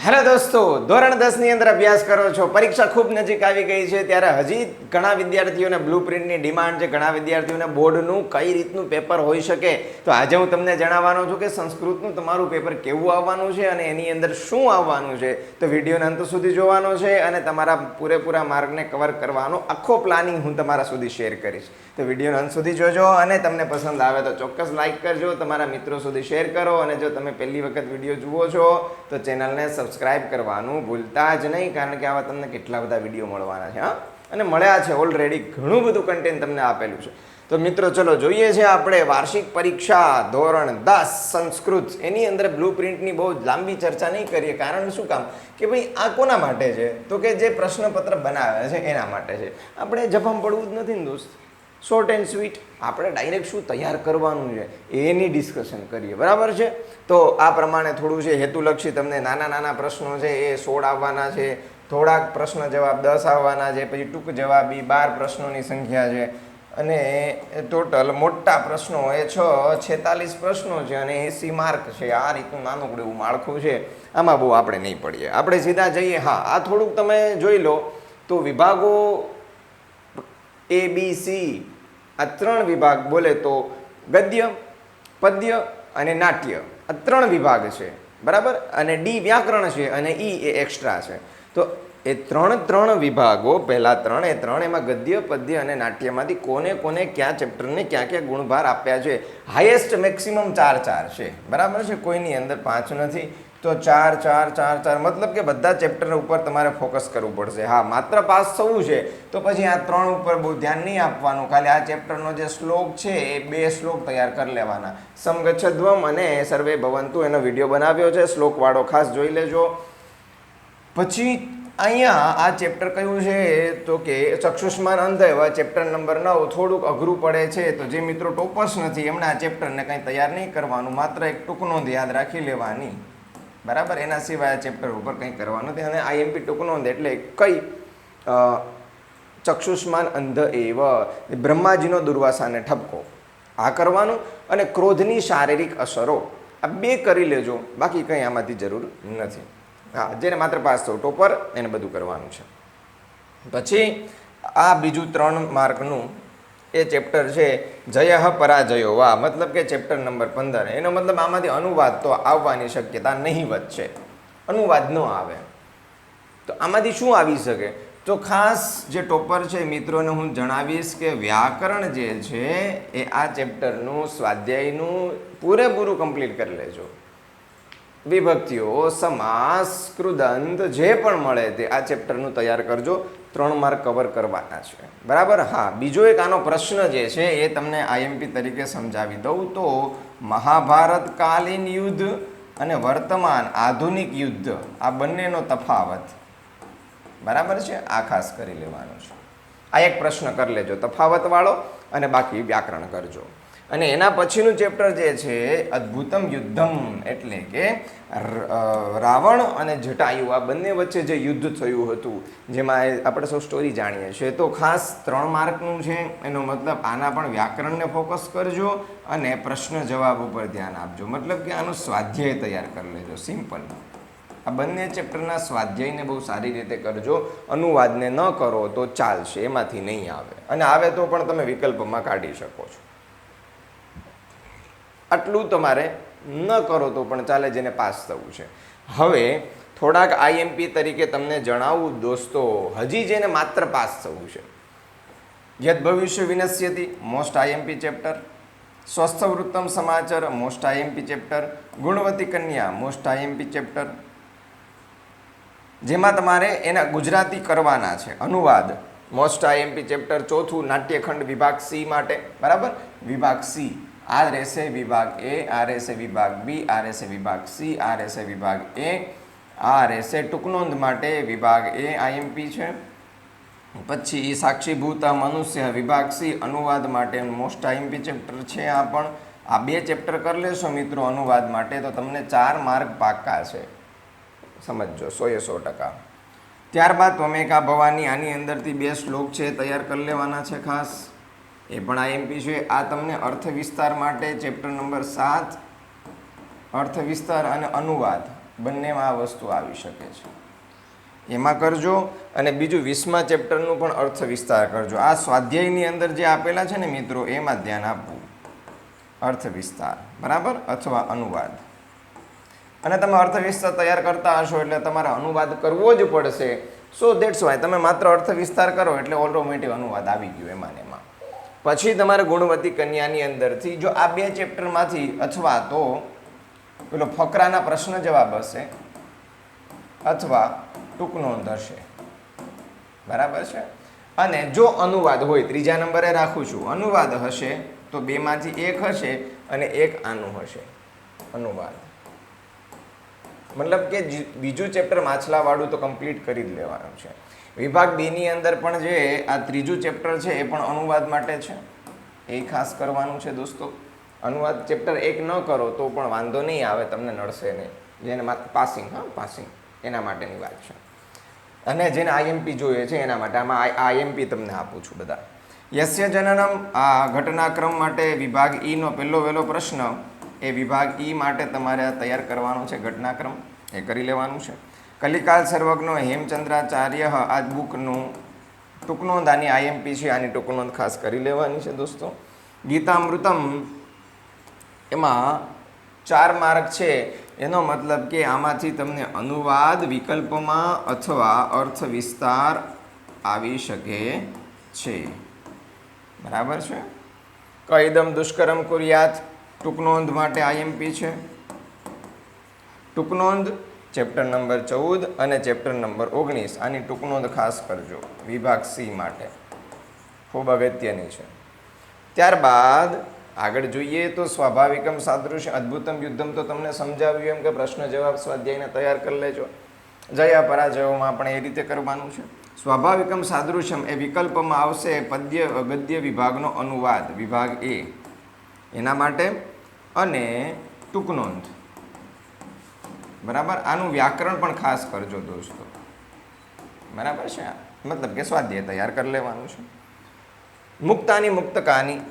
Hello દોસ્તો, ધોરણ 10 ની અંદર અભ્યાસ કરો છો, પરીક્ષા ખૂબ નજીક આવી ગઈ છે ત્યારે હજી ઘણા વિદ્યાર્થીઓને બ્લુપ્રિન્ટની ડિમાન્ડ છે, ઘણા વિદ્યાર્થીઓને બોર્ડનું કઈ રીતનું પેપર હોઈ શકે. તો આજે હું તમને જણાવવાનો છું કે સંસ્કૃતનું તમારું પેપર કેવું આવવાનું છે અને એની અંદર શું આવવાનું છે. તો વિડીયોના અંત સુધી જોવાનો છે અને તમારા પૂરેપૂરા માર્કને કવર કરવાનો આખો પ્લાનિંગ હું તમારા સુધી શેર કરીશ. તો વિડીયોના અંત સુધી જોજો અને તમને પસંદ આવે તો ચોક્કસ લાઈક કરજો, તમારા મિત્રો સુધી શેર કરો અને જો તમે પહેલી વખત વિડીયો જુઓ છો તો ચેનલને સબસ્ક્રાઇબ કરવાનું ભૂલતા જ નહીં, કારણ કે આવા તમને કેટલા બધા વિડીયો મળવાના છે. હા, અને મળ્યા છે ઓલરેડી, ઘણું બધું કન્ટેન્ટ તમને આપેલું છે. તો મિત્રો ચલો જોઈએ છે આપણે વાર્ષિક પરીક્ષા ધોરણ 10 સંસ્કૃત. એની અંદર બ્લુપ્રિન્ટની બહુ લાંબી ચર્ચા નહીં કરીએ, કારણ શું કામ કે ભાઈ આ કોના માટે છે, તો કે જે પ્રશ્નપત્ર બનાવે છે એના માટે છે. આપણે જફામ પડવું જ નથી ને દોસ્ત, શોર્ટ એન્ડ સ્વીટ. આપણે ડાયરેક્ટ શું તૈયાર કરવાનું છે એની ડિસ્કશન કરીએ, બરાબર છે. તો આ પ્રમાણે થોડું છે હેતુલક્ષી, તમને નાના નાના પ્રશ્નો છે એ 16 આવવાના છે, થોડાક પ્રશ્ન જવાબ 10 આવવાના છે, પછી ટૂંક જવાબી 12 પ્રશ્નોની સંખ્યા છે અને ટોટલ મોટા પ્રશ્નો એ 46 પ્રશ્નો છે અને 80 માર્ક છે. આ રીતનું નાનકડું એવું માળખું છે, આમાં બહુ આપણે નહીં પડીએ, આપણે સીધા જઈએ. હા, આ થોડુંક તમે જોઈ લો તો વિભાગો ABC, આ 3 વિભાગ બોલે તો ગદ્ય, પદ્ય અને નાટ્ય, આ 3 વિભાગ છે, બરાબર. અને D વ્યાકરણ છે અને E એ એક્સ્ટ્રા છે. તો એ ત્રણ વિભાગો, પહેલા 3 એ 3, એમાં ગદ્ય, પદ્ય અને નાટ્યમાંથી કોને કોને કયા ચેપ્ટરને ક્યાં ક્યાં ગુણભાર આપ્યા છે. હાઈએસ્ટ મેક્સિમમ 4 છે, બરાબર છે, કોઈની અંદર 5 નથી. તો 4 4 4 4 મતલબ કે બધા ચેપ્ટર ઉપર તમારે ફોકસ કરવું પડશે. હા, માત્ર પાસ થવું છે તો પછી આ 3 ઉપર બહુ ધ્યાન નહીં આપવાનું. ખાલી આ ચેપ્ટરનો જે શ્લોક છે એ 2 શ્લોક તૈયાર કરી લેવાના. સમગચ્છધ્વમ અને સર્વે ભવંતુ એનો વિડીયો બનાવ્યો છે, શ્લોકવાળો ખાસ જોઈ લેજો. પછી અહીંયા આ ચેપ્ટર કયું છે તો કે ચક્ષુષ્માન અંધ એવા ચેપ્ટર નંબર 9 થોડુંક અઘરું પડે છે. તો જે મિત્રો ટોપર્સ નથી એમણે આ ચેપ્ટરને કંઈ તૈયાર નહીં કરવાનું, માત્ર એક ટૂંક નોંધ યાદ રાખી લેવાની, બરાબર. એના સિવાય આ ચેપ્ટર ઉપર કંઈ કરવાનું નથી. અને IMP ટૂંક નોંધ એટલે કઈ ચક્ષુષ્માન અંધ એવ, બ્રહ્માજીનો દુર્વાસાને ઠપકો, આ કરવાનું. અને ક્રોધની શારીરિક અસરો, આ 2 કરી લેજો, બાકી કંઈ આમાંથી જરૂર નથી. હા, જેને માત્ર પાસ થવું, ટોપર, એને બધું કરવાનું છે. પછી આ બીજું 3 માર્કનું એ ચેપ્ટર છે જય પરાજયો વા, મતલબ કે ચેપ્ટર નંબર 15. એનો મતલબ આમાંથી અનુવાદ તો આવવાની શક્યતા નહીવત છે, અનુવાદ ન આવે. તો આમાંથી શું આવી શકે, તો ખાસ જે ટોપર છે મિત્રોને હું જણાવીશ કે વ્યાકરણ જે છે એ આ ચેપ્ટરનું સ્વાધ્યાયનું પૂરેપૂરું કમ્પ્લીટ કરી લેજો. વિભક્તિઓ, સમાસ, કૃદંત જે પણ મળે તે આ ચેપ્ટરનું તૈયાર કરજો. 3 માર્ક કવર કરવાના છે, બરાબર. હા, બીજો એક આનો પ્રશ્ન જે છે એ તમને IMP તરીકે સમજાવી દઉં તો મહાભારત કાલીન યુદ્ધ અને વર્તમાન આધુનિક યુદ્ધ, આ બંનેનો તફાવત, બરાબર છે, આ ખાસ કરી લેવાનો છે. આ એક પ્રશ્ન કરી લેજો તફાવતવાળો, અને બાકી વ્યાકરણ કરજો. અને એના પછીનું ચેપ્ટર જે છે અદ્ભુતમ યુદ્ધમ, એટલે કે રાવણ અને જટાયુ આ બંને વચ્ચે જે યુદ્ધ થયું હતું, જેમાં આપણે સૌ સ્ટોરી જાણીએ છીએ. તો ખાસ 3 માર્કનું છે, એનો મતલબ આના પણ વ્યાકરણને ફોકસ કરજો અને પ્રશ્ન જવાબ ઉપર ધ્યાન આપજો. મતલબ કે આનો સ્વાધ્યાય તૈયાર કરી લેજો, સિમ્પલ. આ બંને ચેપ્ટરના સ્વાધ્યાયને બહુ સારી રીતે કરજો. અનુવાદને ન કરો તો ચાલશે, એમાંથી નહીં આવે, અને આવે તો પણ તમે વિકલ્પમાં કાઢી શકો છો. આટલું તમારે ન કરો તો પણ ચાલે, જેને પાસ થવું છે. હવે થોડાક IMP તરીકે તમને જણાવું દોસ્તો, હજી જેને માત્ર પાસ થવું છે, યદ ભવિષ્ય વિનશ્યતિ, મોસ્ટ IMP ચેપ્ટર. સ્વસ્થ વૃત્તમ સમાચાર, મોસ્ટ IMP ચેપ્ટર. ગુણવતી કન્યા, મોસ્ટ IMP ચેપ્ટર, જેમાં તમારે એના ગુજરાતી કરવાના છે. અનુવાદ, મોસ્ટ IMP ચેપ્ટર. ચોથું નાટ્યખંડ વિભાગ C માટે, બરાબર. વિભાગ C, આ રહેશે વિભાગ A, આ રહેશે વિભાગ B, આ રહેશે વિભાગ C, આ રહેશે વિભાગ A, આ રહેશે ટૂંકનોંધ માટે વિભાગ A IMP છે. પછી સાક્ષીભૂત મનુષ્ય વિભાગ C, અનુવાદ માટે મોસ્ટ IMP ચેપ્ટર છે. આ પણ આ 2 ચેપ્ટર કરી લેશો મિત્રો અનુવાદ માટે તો તમને 4 માર્ક પાક્કા છે, સમજજો, 100%. ત્યારબાદ ત્વમેકા ભવાની, આની અંદરથી 2 શ્લોક છે તૈયાર કરી લેવાના છે ખાસ, એ પણ IMP છે. આ તમને અર્થ વિસ્તાર માટે ચેપ્ટર નંબર 7, અર્થ વિસ્તાર અને અનુવાદ, બંનેમાં આ વસ્તુ આવી શકે છે. એમાં કરજો. અને બીજું 20મા ચેપ્ટરનું પણ અર્થ વિસ્તાર કરજો. આ સ્વાધ્યાયની અંદર જે આપેલા છે ને મિત્રો, એમાં ધ્યાન આપવું. અર્થ વિસ્તાર, બરાબર, અથવા અનુવાદ. અને તમે અર્થ વિસ્તાર તૈયાર કરતા હશો એટલે તમારે અનુવાદ કરવો જ પડશે. સો દેટ્સ વાય તમે માત્ર અર્થ વિસ્તાર કરો એટલે ઓટોમેટિક અનુવાદ આવી ગયો એમાં ને એમાં. પછી તમારે ગુણવતી કન્યાની અંદરથી જો આ 2 ચેપ્ટરમાંથી અથવા તો પેલો ફકરાના પ્રશ્ન જવાબ હશે અથવા ટૂંક નોંધ હશે, બરાબર છે. અને જો અનુવાદ હોય, 3જા નંબરે રાખું છું, અનુવાદ હશે તો 2માંથી 1 હશે અને 1 આનું હશે અનુવાદ. મતલબ કે બીજું ચેપ્ટર માછલાવાળું તો કમ્પ્લીટ કરી જ લેવાનું છે. વિભાગ 2ની અંદર પણ જે આ 3જું ચેપ્ટર છે એ પણ અનુવાદ માટે છે, એ ખાસ કરવાનું છે દોસ્તો. અનુવાદ ચેપ્ટર 1 ન કરો તો પણ વાંધો નહીં આવે, તમને નડશે નહીં. જેને પાસિંગ, હા પાસિંગ, એના માટેની વાત છે. અને જેને આઈએમપી જોઈએ છે એના માટે આમાં આઈએમપી તમને આપું છું બધા. યસ્ય જનનમ, આ ઘટનાક્રમ માટે વિભાગ ઈનો પહેલો વહેલો પ્રશ્ન એ વિભાગ ઈ માટે તમારે તૈયાર કરવાનો છે. ઘટનાક્રમ એ કરી લેવાનું છે. કલિકાલ સર્વજ્ઞ હેમચંદ્રાચાર્ય, આ બુકનું ટૂંકનોંધ, આની આઈએમપી છે, આની ટૂંકનોંધ ખાસ કરી લેવાની છે દોસ્તો. ગીતામૃતમ, એમાં 4 માર્ક છે. એનો મતલબ કે આમાંથી તમને અનુવાદ વિકલ્પમાં અથવા અર્થ વિસ્તાર આવી શકે છે, બરાબર છે. કઈદમ દુષ્કર્મ કુર્યાત, ટૂંકનોંધ માટે આઈએમપી છે. ટૂંકનોંધ ચેપ્ટર નંબર 14 અને ચેપ્ટર નંબર 19, આની ટૂંકનોંધ ખાસ કરજો વિભાગ સી માટે, ખૂબ અગત્યની છે. ત્યારબાદ આગળ જોઈએ તો સ્વાભાવિકમ સાદૃશ્ય અદ્ભુતમ યુદ્ધમ તો તમને સમજાવ્યું એમ કે પ્રશ્ન જવાબ સ્વાધ્યાયને તૈયાર કરી લેજો. જયા પરાજયોમાં પણ એ રીતે કરવાનું છે. સ્વાભાવિકમ સાદૃશ્યમ એ વિકલ્પમાં આવશે પદ્ય ગદ્ય વિભાગનો અનુવાદ, વિભાગ એ, એના માટે. અને ટૂંકનોંધ, બરાબર. આનું વ્યાકરણ પણ ખાસ કરજો દોસ્તો, બરાબર છે. મતલબ કે સ્વાધ્યાય તૈયાર કરી લેવાનું છે. મુક્તાની મુક્તકાની,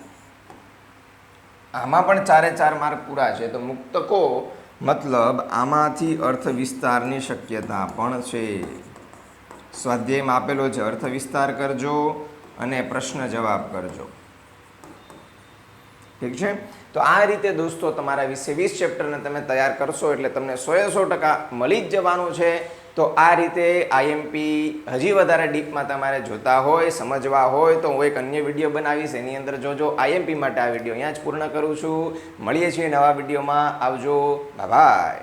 આમાં પણ 4 માર્ક પૂરા છે. તો મુક્તકો મતલબ આમાંથી અર્થ વિસ્તારની શક્યતા પણ છે. સ્વાધ્યાયમાં આપેલો છે, અર્થ વિસ્તાર કરજો અને પ્રશ્ન જવાબ કરજો, ઠીક છે. તો આ રીતે દોસ્તો તમારા 20 ચેપ્ટરને તમે તૈયાર કરશો એટલે તમને 100% મળી જ જવાનું છે. તો આ રીતે આઈએમપી હજી વધારે ડીપમાં તમારે જોતા હોય, સમજવા હોય તો હું એક અન્ય વિડીયો બનાવીશ, એની અંદર જોજો. આઈએમપી માટે આ વિડીયો અહીંયા જ પૂર્ણ કરું છું. મળીએ છીએ નવા વિડીયોમાં. આવજો, બાય બાય.